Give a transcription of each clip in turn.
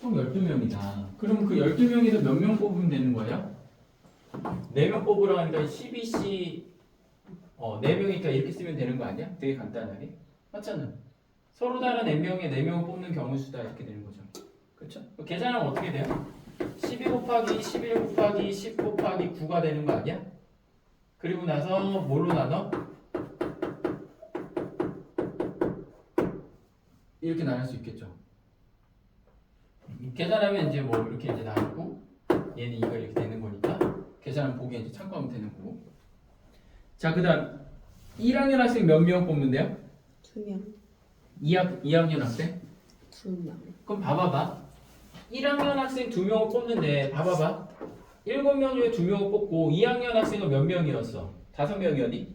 총 12명이다. 그럼 그 12명에서 몇 명 뽑으면 되는 거예요? 4명 뽑으라 하니까 12C 4명이니까 이렇게 쓰면 되는 거 아니야? 되게 간단하게. 맞잖아. 서로 다른 n명에 4명을 뽑는 경우 수다 이렇게 되는 거죠. 그렇죠? 계산하면 어떻게 돼요? 12 곱하기 11 곱하기 10 곱하기 9가 되는 거 아니야? 그리고 나서 뭘로 나눠? 이렇게 나눌 수 있겠죠. 계산하면 이제 뭐 이렇게 이제 나누고 얘는 이거 이렇게 되는 거니까 계산하면 보기에 이제 참고하면 되는 거고. 자, 그다음 1학년 학생 몇 명 뽑는데요? 2명. 2학년 학생? 2명. 그럼 봐봐봐. 1학년 학생 2명을 뽑는데 봐봐봐. 7명 중에 2명을 뽑고 2학년 학생은 몇 명이었어? 5명이었니?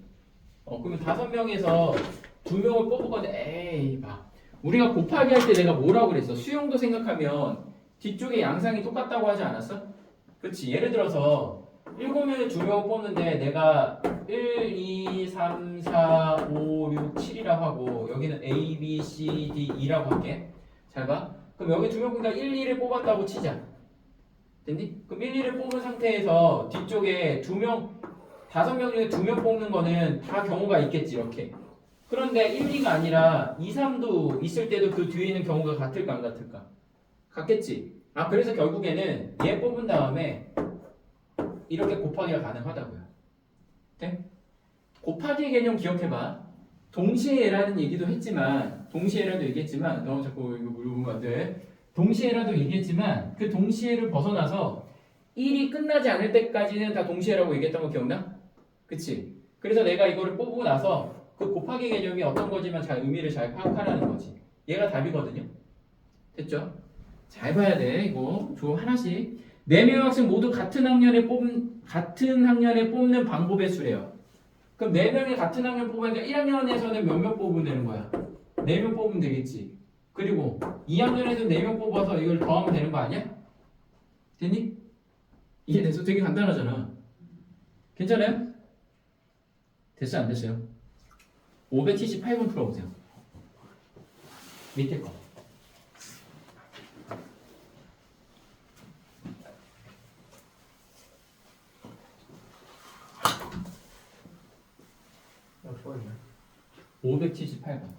그러면 5명에서 2명을 뽑을 건데 에이 봐. 우리가 곱하기 할 때 내가 뭐라고 그랬어? 수용도 생각하면 뒤쪽에 양상이 똑같다고 하지 않았어? 그렇지. 예를 들어서 7명에 2명을 뽑는데 내가 1, 2, 3, 4, 5, 6, 7이라고 하고 여기는 A, B, C, D, E라고 할게. 잘 봐. 그럼 여기 2명 뽑니까 1, 2를 뽑았다고 치자. 됐니? 그럼 1, 2를 뽑은 상태에서 뒤쪽에 5명 중에 2명 뽑는 거는 다 경우가 있겠지 이렇게. 그런데 1, 2가 아니라 2, 3도 있을 때도 그 뒤에 있는 경우가 같을까 안 같을까? 같겠지. 그래서 결국에는 얘 뽑은 다음에 이렇게 곱하기가 가능하다고요. 네? 곱하기의 개념 기억해봐. 동시에라는 얘기도 했지만 동시에라도 얘기했지만 너 자꾸 이거 물어보면 안 돼. 동시에라도 얘기했지만 그 동시에를 벗어나서 1이 끝나지 않을 때까지는 다 동시에라고 얘기했던 거 기억나? 그치? 그래서 내가 이거를 뽑고 나서 그 곱하기 개념이 어떤 거지만 잘 의미를 잘 파악하라는 거지. 얘가 답이거든요. 됐죠? 잘 봐야 돼. 이거 좀 하나씩. 4명 학생 모두 같은 학년에 뽑는 방법의 수래요. 그럼 4명이 같은 학년 뽑으니까 1학년에서는 몇 명 뽑으면 되는 거야? 4명 뽑으면 되겠지. 그리고 2학년에서 4명 뽑아서 이걸 더하면 되는 거 아니야? 됐니? 이해돼서 되게 간단하잖아. 괜찮아요? 됐어요? 안 됐어요? 578번 풀어보세요. 밑에 거. 몇 번이야? 578번.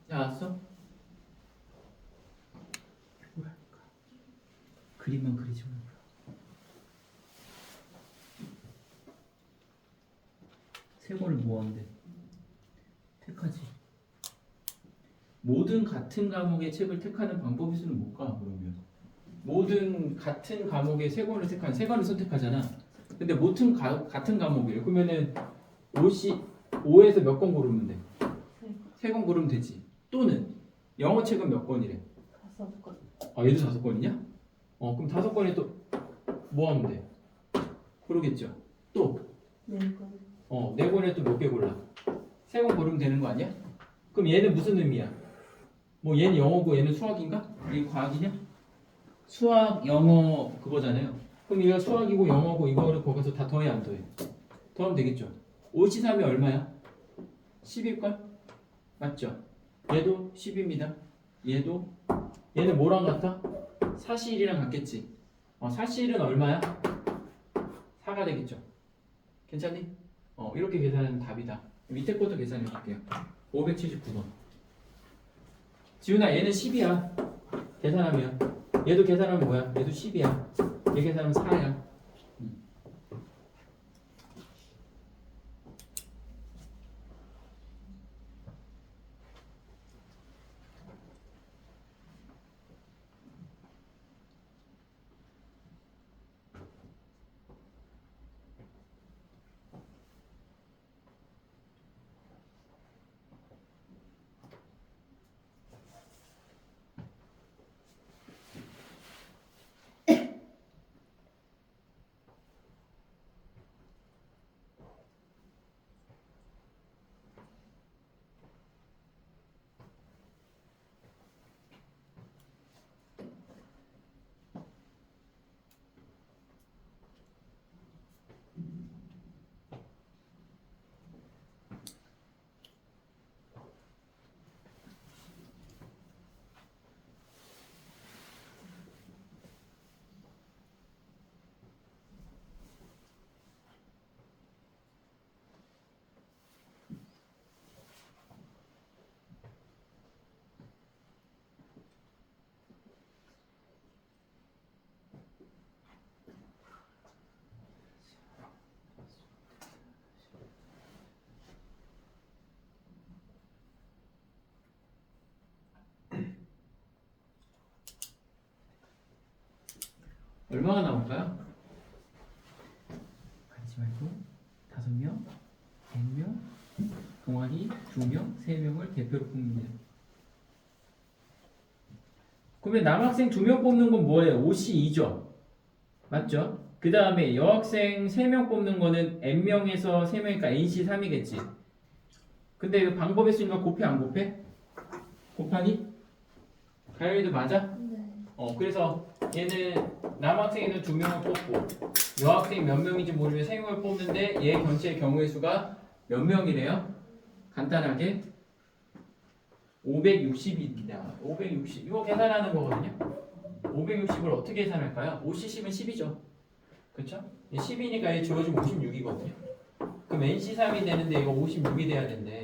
나왔어? 뭐랄까? 그림만 그리지 말고. 세 권을 모았는데 택하지. 모든 같은 과목의 책을 택하는 방법의 수는 뭘까? 그러면 모든 같은 과목의 세 권을 택하는 세 권을 선택하잖아. 근데 모든 같은 과목이에요. 그러면은 5에서 몇 권 고르면 돼? 세 권 고르면 되지. 또는 영어 책은 몇 권이래? 5권. 얘도 5권이냐? 그럼 5권에 또 뭐 하면 돼? 그러겠죠. 또 4권. 4권에 또 몇 개 골라? 3권 고르면 되는 거 아니야? 그럼 얘는 무슨 의미야? 뭐 얘는 영어고 얘는 수학인가? 이게 과학이냐? 수학, 영어 그거잖아요. 그럼 얘가 수학이고 영어고 이거를 거기서 다 더해 안 더해? 더하면 되겠죠. 5시 3이 얼마야? 10일걸? 맞죠? 얘도 10입니다. 얘는 뭐랑 같아? 사실이랑 같겠지. 사실은 얼마야? 4가 되겠죠. 괜찮니? 이렇게 계산하면 답이다. 밑에 것도 계산해 볼게요. 579번. 지훈아 얘는 10이야. 계산하면 얘도 계산하면 뭐야? 얘도 10이야. 얘 계산하면 4야. 얼마가 나올까요? 같이 말고 5명, 100명, 동아리 2명, 3명을 대표로 뽑는데요. 그러면 남학생 2명 뽑는 건 뭐예요? OC 2죠. 맞죠? 그 다음에 여학생 3명 뽑는 거는 N명에서 3명이니까 NC 3이겠지. 근데 이 방법의 수니까 곱해 안 곱해? 곱하니? 가열이도 맞아? 네. 그래서 얘는 남학생에는 2명을 뽑고 여학생 몇 명인지 모르면 3명을 뽑는데 얘 전체 경우의 수가 몇 명이래요? 간단하게 560입니다. 560 이거 계산하는 거거든요. 560을 어떻게 계산할까요? 5 10은 10이죠. 그쵸? 10이니까 얘 주어지면 56이거든요. 그럼 NC3이 되는데 이거 56이 돼야 되는데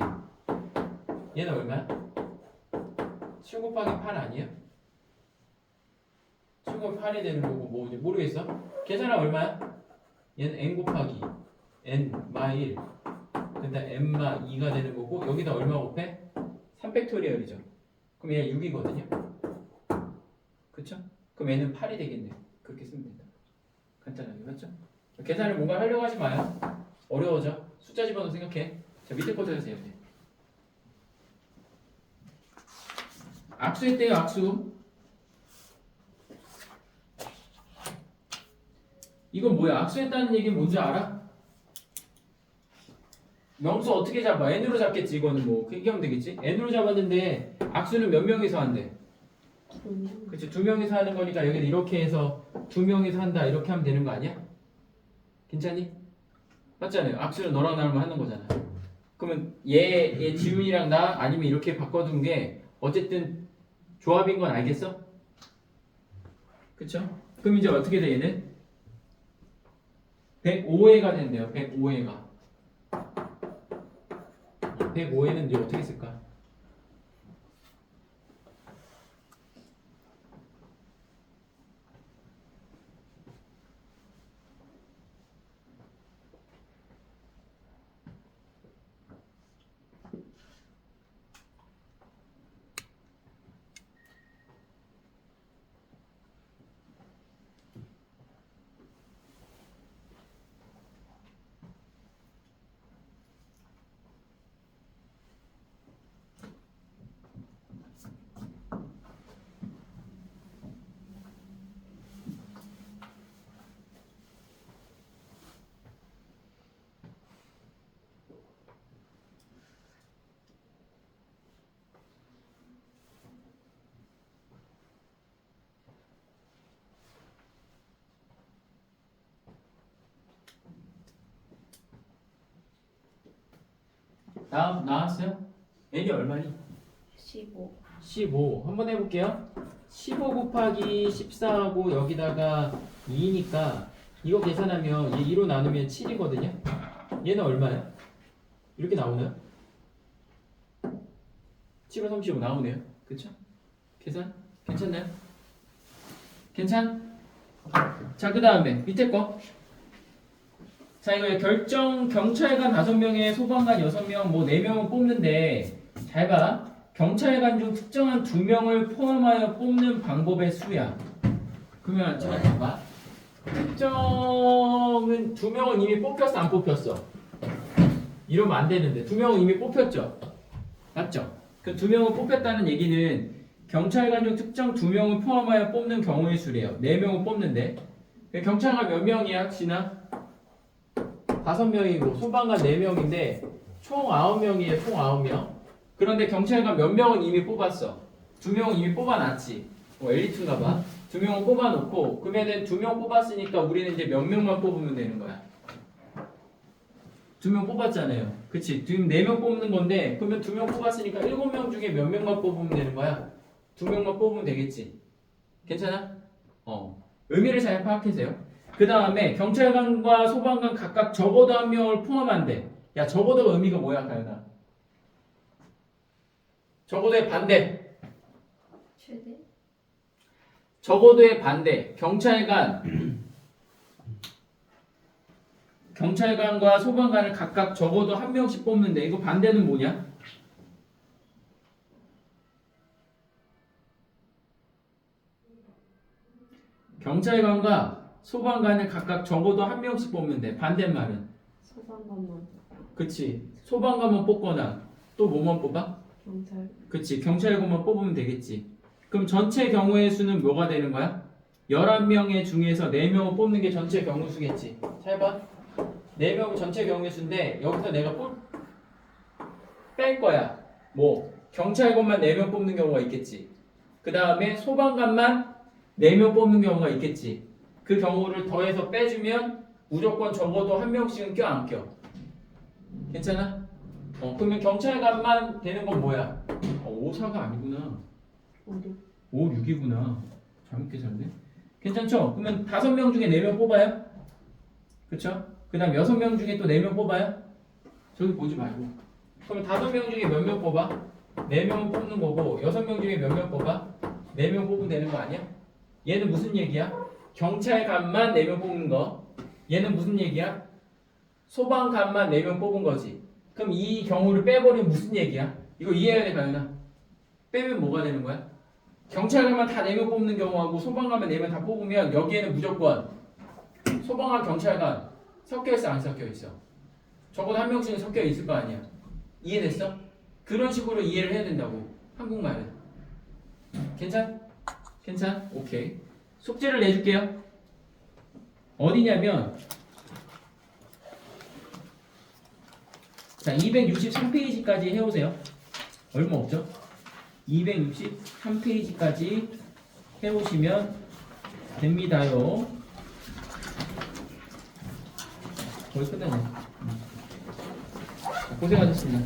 얘는 얼마야? 7 곱하기 8 아니에요? 7 곱하기 8이 되는 거고 뭐지? 모르겠어? 계산하면 얼마야? 얘는 n 곱하기 n 마 1 근데 n 마 2가 되는 거고 여기다 얼마 곱해? 3팩토리얼이죠. 그럼 얘 6이거든요. 그쵸? 그럼 얘는 8이 되겠네. 그렇게 쓰면 된다. 간단하게 맞죠? 계산을 뭔가 하려고 하지 마요. 어려워져. 숫자 집어넣어 생각해. 자 밑에 거 해주세요. 악수했대요. 악수. 이건 뭐야? 악수했다는 얘기는 뭔지 알아? 명수 어떻게 잡아? n으로 잡겠지. 이거는 뭐 그렇게 하면 되겠지. n으로 잡았는데 악수는 몇 명이서 한대? 2명. 그치 2명이서 하는 거니까 여기는 이렇게 해서 2명이서 한다 이렇게 하면 되는 거 아니야? 괜찮니? 맞잖아요. 악수는 너랑 나랑 하는 거잖아. 그러면 얘 지훈이랑 나 아니면 이렇게 바꿔둔 게 어쨌든 조합인 건 알겠어? 그쵸? 그럼 이제 어떻게 돼 얘는? 105회가 된대요. 105회가 105회는 이제 어떻게 쓸까? 다음 나왔어요? n이 얼마니? 15. 15 한번 해볼게요. 15 곱하기 14하고 여기다가 2니까 이거 계산하면 얘 2로 나누면 7이거든요. 얘는 얼마야? 이렇게 나오나요? 7호 35 나오네요. 그쵸? 계산? 괜찮나요? 괜찮? 자, 그 다음에 밑에 거. 자, 이거 결정 경찰관 5명에 소방관 6명 뭐 4명은 뽑는데 잘 봐. 경찰관 중 특정한 2명을 포함하여 뽑는 방법의 수야. 그러면 잘 봐봐. 특정은 2명은 이미 뽑혔어 안 뽑혔어? 이러면 안 되는데 2명은 이미 뽑혔죠? 맞죠? 그 2명을 뽑혔다는 얘기는 경찰관 중 특정 2명을 포함하여 뽑는 경우의 수래요. 4명을 뽑는데 경찰관 몇 명이야? 진아? 5명이고 소방관 4명인데 총 9명이에요. 총 9명. 그런데 경찰관 몇 명은 이미 뽑았어. 2명은 이미 뽑아놨지. 엘리트인가 봐. 2명은 뽑아놓고 그러면은 2명 뽑았으니까 우리는 이제 몇 명만 뽑으면 되는 거야. 2명 뽑았잖아요. 그치? 지금 4명 뽑는 건데 그러면 2명 뽑았으니까 7명 중에 몇 명만 뽑으면 되는 거야? 2명만 뽑으면 되겠지. 괜찮아? 의미를 잘 파악하세요. 그 다음에 경찰관과 소방관 각각 적어도 1명을 포함한대. 야, 적어도 의미가 뭐야, 가연아? 적어도의 반대. 최대? 적어도의 반대. 경찰관과 소방관을 각각 적어도 1명씩 뽑는데 이거 반대는 뭐냐? 경찰관과 소방관을 각각 적어도 한 명씩 뽑으면 돼. 반대말은 소방관만 그치. 소방관만 뽑거나 또 뭐만 뽑아? 경찰 그치. 경찰관만 뽑으면 되겠지. 그럼 전체 경우의 수는 뭐가 되는 거야? 11명의 중에서 4명을 뽑는 게 전체 경우 수겠지. 잘 봐. 4명 전체 경우의 수인데 여기서 내가 뺄 거야. 뭐 경찰관만 4명 뽑는 경우가 있겠지. 그 다음에 소방관만 4명 뽑는 경우가 있겠지. 그 경우를 더해서 빼주면 무조건 적어도 한 명씩은 껴 안 껴? 괜찮아? 그러면 경찰관만 되는 건 뭐야? 5, 4가 아니구나. 어디 5, 6이구나. 잘못 계산했네. 괜찮죠? 그러면 5명 중에 4명 뽑아요? 그쵸? 그 다음 6명 중에 또 4명 뽑아요? 저기 보지 말고. 그러면 5명 중에 몇 명 뽑아? 4명은 뽑는 거고 6명 중에 몇 명 뽑아? 4명 뽑으면 되는 거 아니야? 얘는 무슨 얘기야? 경찰관만 4명 뽑는 거. 얘는 무슨 얘기야? 소방관만 4명 뽑은 거지. 그럼 이 경우를 빼버리면 무슨 얘기야? 이거 이해해야 돼, 가연아. 빼면 뭐가 되는 거야? 경찰관만 다 4명 뽑는 경우하고 소방관만 4명 다 뽑으면 여기에는 무조건 소방관, 경찰관 섞여 있어, 안 섞여 있어? 적어도 한 명씩은 섞여 있을 거 아니야. 이해됐어? 그런 식으로 이해를 해야 된다고. 한국말은. 괜찮? 괜찮? 오케이. 숙제를 내줄게요. 어디냐면 자, 263페이지까지 해오세요. 얼마 없죠? 263페이지까지 해오시면 됩니다요. 거의 끝났네. 자, 고생하셨습니다.